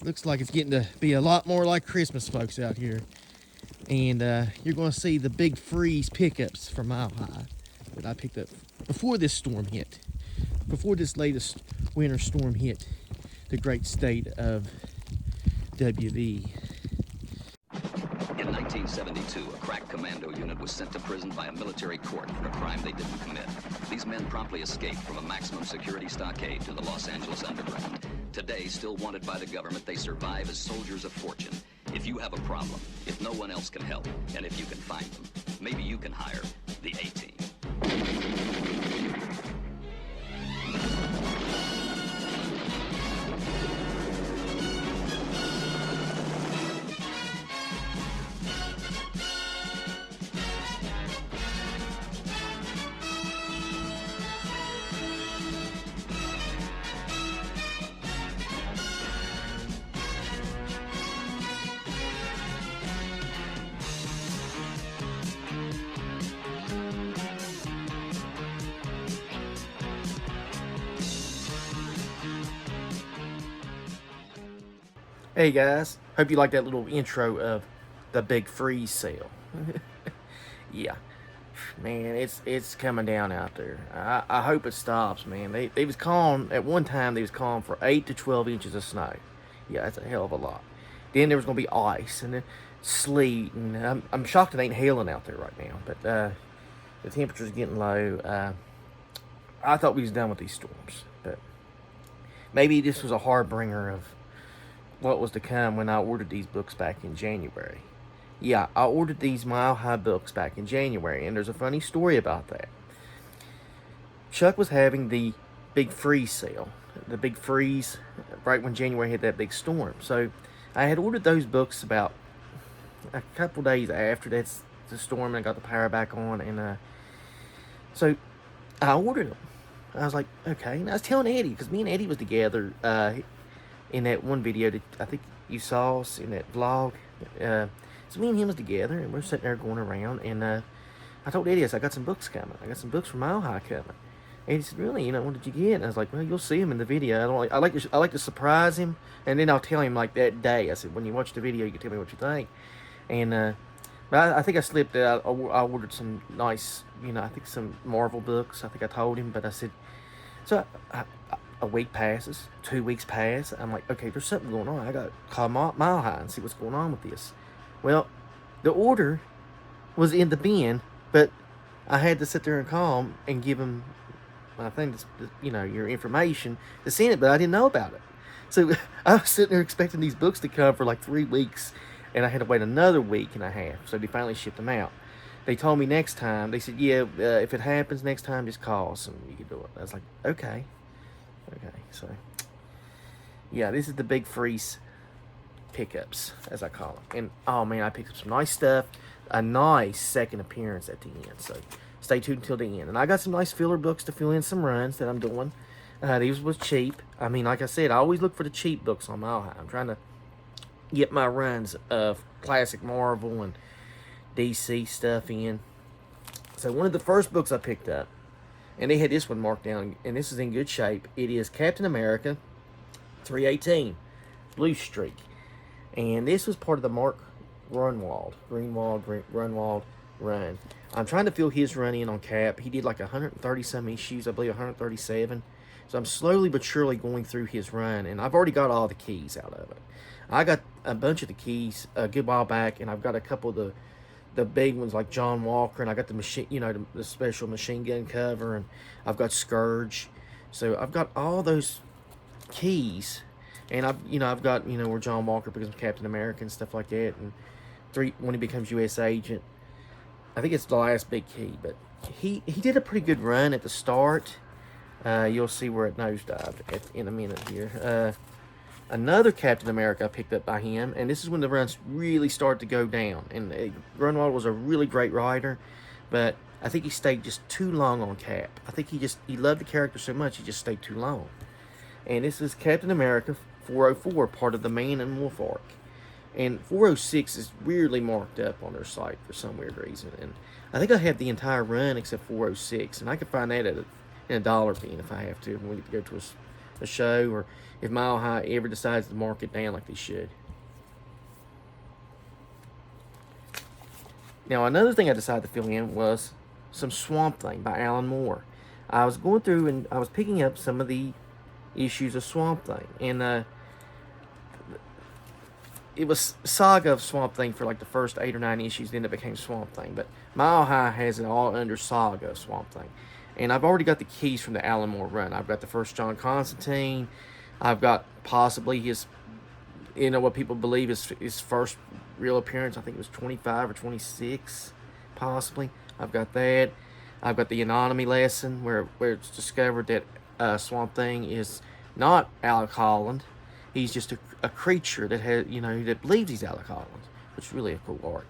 Looks like it's getting to be a lot more like Christmas, folks, out here. And you're going to see the Big Freeze pickups from Mile High that I picked up before this storm hit. Before this latest winter storm hit the great state of WV. In 1972, a crack commando unit was sent to prison by a military court for a crime they didn't commit. These men promptly escaped from a maximum security stockade to the Los Angeles underground. Today, still wanted by the government, they survive as soldiers of fortune. If you have a problem, if no one else can help, and if you can find them, maybe you can hire the A-Team. Hey guys, hope you like that little intro of the Big Freeze sale. Yeah, man, it's coming down out there. I hope it stops, man. They was calling at one time. They was calling for 8 to 12 inches of snow. Yeah, that's a hell of a lot. Then there was gonna be ice and then sleet, and I'm shocked it ain't hailing out there right now. But the temperature's getting low. I thought we was done with these storms, but maybe this was a harbinger of what was to come when I ordered these books back in January. Yeah, I ordered these Mile High books back in January, and there's a funny story about that. Chuck was having the Big Freeze sale, the Big Freeze, right when January had that big storm. So I had ordered those books about a couple days after the storm, and I got the power back on, and so I ordered them. I was like, okay. And I was telling Eddie, because me and Eddie was together in that one video that I think you saw us in that vlog. So me and him was together, and we're sitting there going around, and I told Eddie, I said, I got some books coming. I got some books from Mile High coming. And he said, really? You know, what did you get? And I was like, well, you'll see him in the video. I like to surprise him, and then I'll tell him like that day. I said, when you watch the video, you can tell me what you think. And but I think I slipped out. I ordered some nice, you know, I think some Marvel books. I think I told him, but I said, so a week passes, 2 weeks pass. I'm like, okay, there's something going on. I got to call Mile High and see what's going on with this. Well, the order was in the bin, but I had to sit there and call him and give him, I think, you know, your information to send it, but I didn't know about it. So I was sitting there expecting these books to come for like 3 weeks, and I had to wait another week and a half. So they finally shipped them out. They told me next time, they said, yeah, if it happens next time, just call us and you can do it. I was like, okay. Okay, so yeah, this is the Big Freeze pickups, as I call them. And oh man, I picked up some nice stuff. A nice second appearance at the end. So stay tuned until the end. And I got some nice filler books to fill in some runs that I'm doing. These was cheap. I mean, like I said, I always look for the cheap books on Mile High. I'm trying to get my runs of classic Marvel and DC stuff in. So one of the first books I picked up, and they had this one marked down, and this is in good shape. It is Captain America 318, Blue Streak. And this was part of the Mark Grunwald run. I'm trying to fill his run in on Cap. He did like 130-some issues, I believe 137. So I'm slowly but surely going through his run, and I've already got all the keys out of it. I got a bunch of the keys a good while back, and I've got a couple of the big ones like John Walker, and I got the machine, you know, the special machine gun cover, and I've got Scourge. So I've got all those keys, and I've got, you know, where John Walker becomes Captain America and stuff like that, and when he becomes U.S. agent. I think it's the last big key, but he did a pretty good run at the start. You'll see where it nosedived in a minute here. Another Captain America I picked up by him, and this is when the runs really started to go down. And Grunwald was a really great writer, but I think he stayed just too long on Cap. I think he loved the character so much he just stayed too long. And this is Captain America 404, part of the Man and Wolf arc. And 406 is weirdly marked up on their site for some weird reason. And I think I have the entire run except 406, and I can find that in a dollar bin if I have to when we go to a show, or if Mile High ever decides to mark it down like they should. Now, another thing I decided to fill in was some Swamp Thing by Alan Moore. I was going through and I was picking up some of the issues of Swamp Thing, and it was Saga of Swamp Thing for like the first 8 or 9 issues, then it became Swamp Thing. But Mile High has it all under Saga of Swamp Thing. And I've already got the keys from the Alan Moore run. I've got the first John Constantine. I've got possibly his, what people believe is his first real appearance. I think it was 25 or 26, possibly. I've got that. I've got the anatomy lesson where it's discovered that Swamp Thing is not Alec Holland. He's just a creature that has, that believes he's Alec Holland, which is really a cool arc.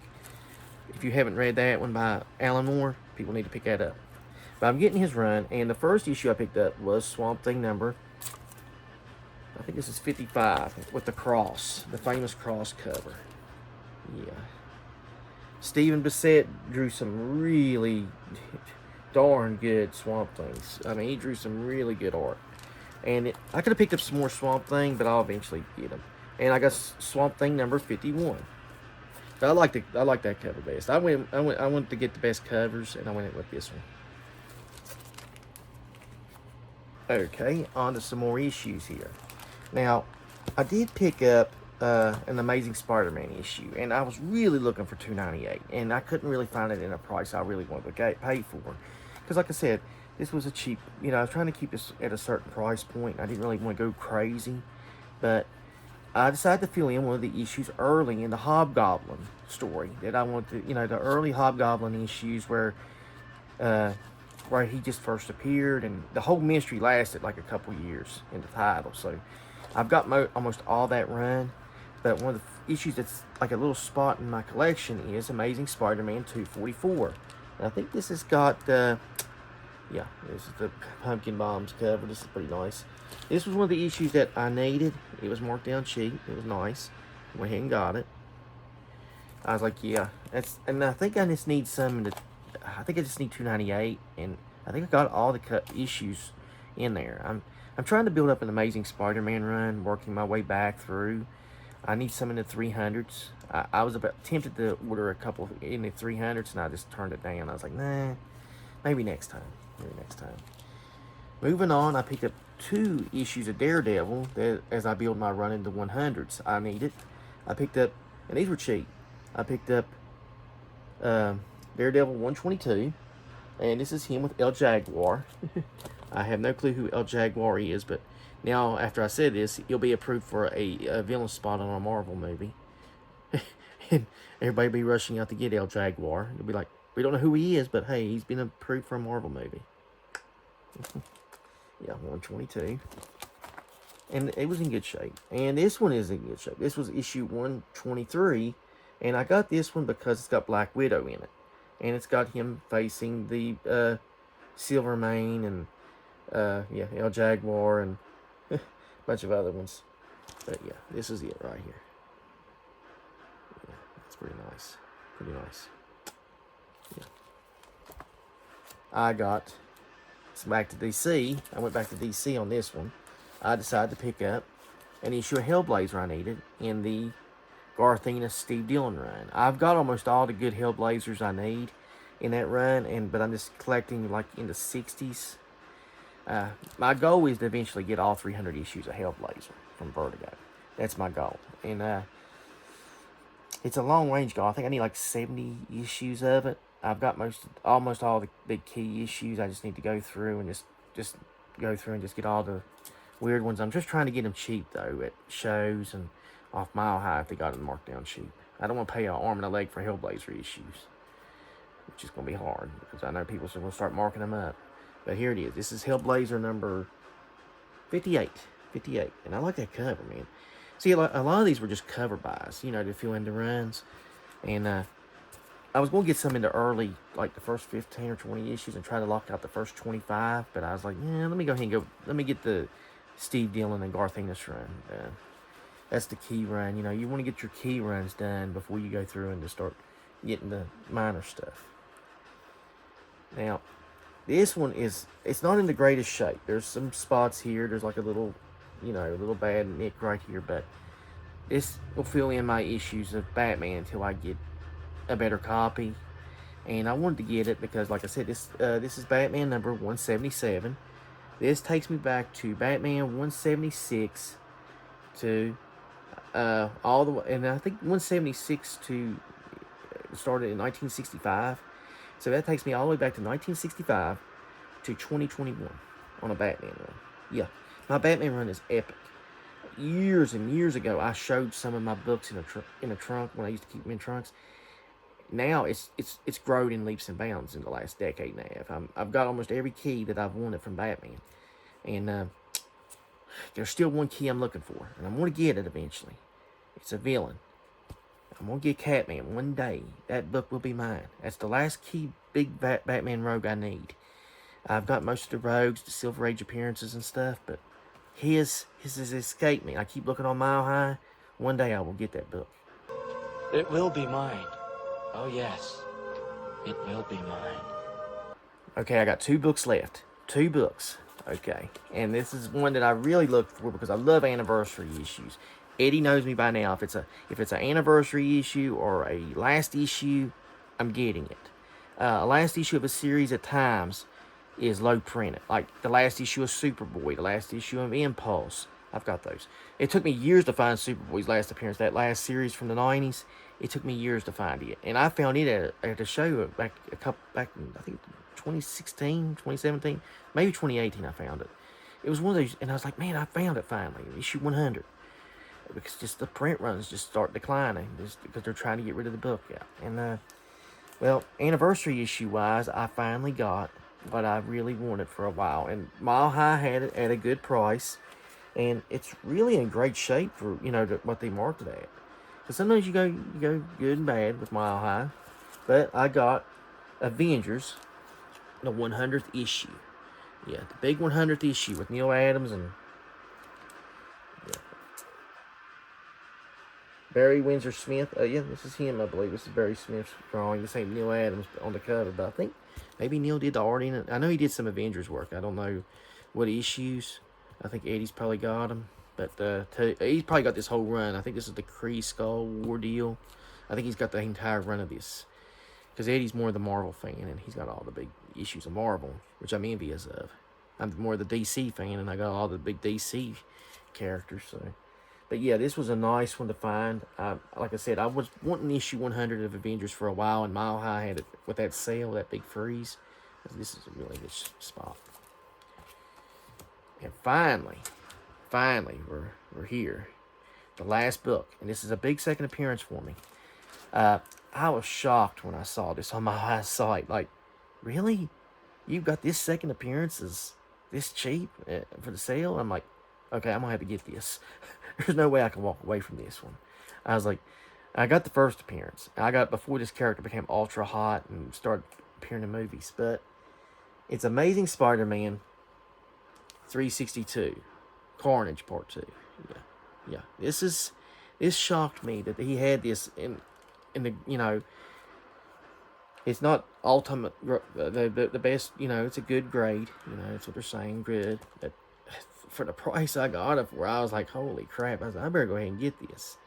If you haven't read that one by Alan Moore, people need to pick that up. But I'm getting his run, and the first issue I picked up was Swamp Thing number, I think this is 55, with the cross, the famous cross cover. Yeah. Stephen Bissett drew some really darn good Swamp Things. I mean, he drew some really good art. And I could have picked up some more Swamp Thing, but I'll eventually get them. And I got Swamp Thing number 51. So I like that cover best. I went to get the best covers, and I went with this one. Okay, on to some more issues here. Now, I did pick up an Amazing Spider-Man issue, and I was really looking for $2.98, and I couldn't really find it in a price I really wanted to pay for. Because like I said, this was a cheap, I was trying to keep this at a certain price point. I didn't really want to go crazy, but I decided to fill in one of the issues early in the Hobgoblin story that I wanted to, the early Hobgoblin issues where he just first appeared, and the whole mystery lasted like a couple years in the title. So I've got almost all that run, but one of the issues that's like a little spot in my collection is Amazing Spider-Man 244. And I think this has got, this is the Pumpkin Bombs cover. This is pretty nice. This was one of the issues that I needed. It was marked down cheap. It was nice. Went ahead and got it. I was like, yeah, and I think I just need I think I just need $2.98, and I think I got all the issues in there. I'm trying to build up an Amazing Spider-Man run, working my way back through. I need some in the 300s. I was tempted to order a couple in the 300s, and I just turned it down. I was like, nah, maybe next time. Moving on, I picked up 2 issues of Daredevil that, as I build my run into 100s, I needed. I picked up, and these were cheap. I picked up Daredevil 122, and this is him with El Jaguar. I have no clue who El Jaguar is, but now after I said this, he'll be approved for a villain spot on a Marvel movie. And everybody will be rushing out to get El Jaguar. They'll be like, we don't know who he is, but hey, he's been approved for a Marvel movie. Yeah, 122. And it was in good shape. And this one is in good shape. This was issue 123. And I got this one because it's got Black Widow in it. And it's got him facing the Silvermane and El Jaguar and a bunch of other ones. But yeah, this is it right here. Yeah, that's pretty nice. Pretty nice. Yeah. I got back to DC. I went back to DC on this one. I decided to pick up an issue of Hellblazer I needed in the Garth Ennis Steve Dillon run. I've got almost all the good Hellblazers I need in that run, but I'm just collecting like in the 60s. My goal is to eventually get all 300 issues of Hellblazer from Vertigo. That's my goal. And it's a long range goal. I think I need like 70 issues of it. I've got almost all the big key issues. I just need to go through and just go through and just get all the weird ones. I'm just trying to get them cheap though at shows and off Mile High if they got them marked down cheap. I don't want to pay an arm and a leg for Hellblazer issues, which is going to be hard because I know people are going to start marking them up. But here it is. This is Hellblazer number 58. 58. And I like that cover, man. See, a lot of these were just cover buys, to fill in the runs. And I was going to get some into early, like the first 15 or 20 issues and try to lock out the first 25. But I was like, yeah, let me go ahead and let me get the Steve Dillon and Garth Ennis run done. That's the key run. You want to get your key runs done before you go through and just start getting the minor stuff. Now, This one it's not in the greatest shape. There's some spots here. There's like a little, a little bad nick right here, but this will fill in my issues of Batman until I get a better copy. And I wanted to get it because, like I said, this is Batman number 177. This takes me back to Batman 176 to all the way, and I think 176 to started in 1965. So that takes me all the way back to 1965 to 2021 on a Batman run. Yeah, my Batman run is epic. Years and years ago, I showed some of my books in a trunk when I used to keep them in trunks. Now it's grown in leaps and bounds in the last decade and a half. I've got almost every key that I've wanted from Batman, and there's still one key I'm looking for, and I'm going to get it eventually. It's a villain. I'm going to get Catman one day. That book will be mine. That's the last key big Batman rogue I need. I've got most of the rogues, the Silver Age appearances and stuff, but his has escaped me. I keep looking on Mile High. One day I will get that book. It will be mine. Oh, yes. It will be mine. Okay, I got 2 books left. 2 books. Okay. And this is one that I really look for because I love anniversary issues. Eddie knows me by now. If it's an anniversary issue or a last issue, I'm getting it. A last issue of a series at times is low printed. Like the last issue of Superboy, the last issue of Impulse. I've got those. It took me years to find Superboy's last appearance. That last series from the 90s. It took me years to find it. And I found it at a show back in, I think, 2016, 2017, maybe 2018 I found it. It was one of those, and I was like, man, I found it finally. Issue 100. Because just the print runs just start declining just because they're trying to get rid of the book out. And, well, anniversary issue-wise, I finally got what I really wanted for a while. And Mile High had it at a good price. And it's really in great shape for, what they marked it at. Because sometimes you go good and bad with Mile High. But I got Avengers, the 100th issue. Yeah, the big 100th issue with Neil Adams and Barry Windsor Smith. Yeah, this is him, I believe. This is Barry Smith's drawing. This ain't Neil Adams on the cover, but I think maybe Neil did the art in it. I know he did some Avengers work. I don't know what issues. I think Eddie's probably got them. But he's probably got this whole run. I think this is the Kree Skull War deal. I think he's got the entire run of this. Because Eddie's more the Marvel fan, and he's got all the big issues of Marvel, which I'm envious of. I'm more the DC fan, and I got all the big DC characters. So, but yeah, this was a nice one to find. Like I said, I was wanting issue 100 of Avengers for a while, and Mile High had it with that sale, that big freeze. This is a really good spot. And finally, we're here. The last book, and this is a big second appearance for me. I was shocked when I saw this on my high site. Like, really? You've got this second appearance is this cheap for the sale? I'm like, okay, I'm going to have to get this. There's no way I can walk away from this one. I was like, I got the first appearance. I got it before this character became ultra hot and started appearing in movies. But it's Amazing Spider-Man 362. Carnage Part 2. Yeah. This shocked me that he had this in the, it's not ultimate, the best, it's a good grade, that's what they're saying, good, but for the price I got it for, I was like, holy crap, I better go ahead and get this.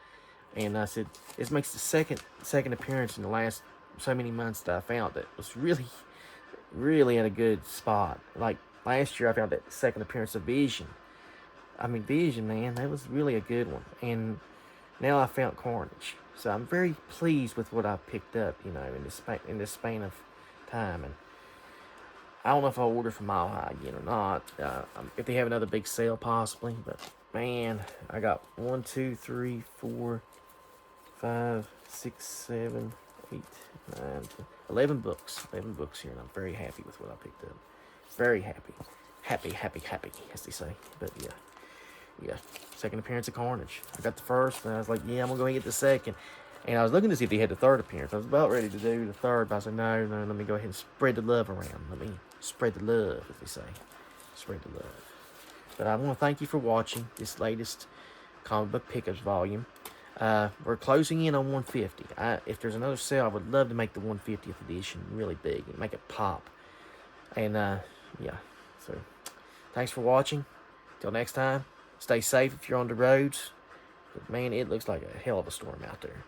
And I said, this makes the second appearance in the last so many months that I found that was really, really in a good spot. Like, last year I found that second appearance of Vision. I mean, Vision, man, that was really a good one. And now I found Carnage. So I'm very pleased with what I picked up, in this span of time. And I don't know if I'll order from Mile High again or not. If they have another big sale, possibly. But, man, I got 1, 2, 3, 4, 5, 6, 7, 8, 9, 10, 11 books. 11 books here, and I'm very happy with what I picked up. Very happy. Happy, as they say. But, yeah. Second appearance of Carnage. I got the first, and I was like, yeah, I'm going to go ahead and get the second. And I was looking to see if they had the third appearance. I was about ready to do the third, but I said, no, let me go ahead and spread the love around. Let me spread the love, as they say. Spread the love. But I want to thank you for watching this latest comic book pickups volume. We're closing in on 150. If there's another sale, I would love to make the 150th edition really big and make it pop. And yeah, so thanks for watching. Till next time, stay safe if you're on the roads. But man, it looks like a hell of a storm out there.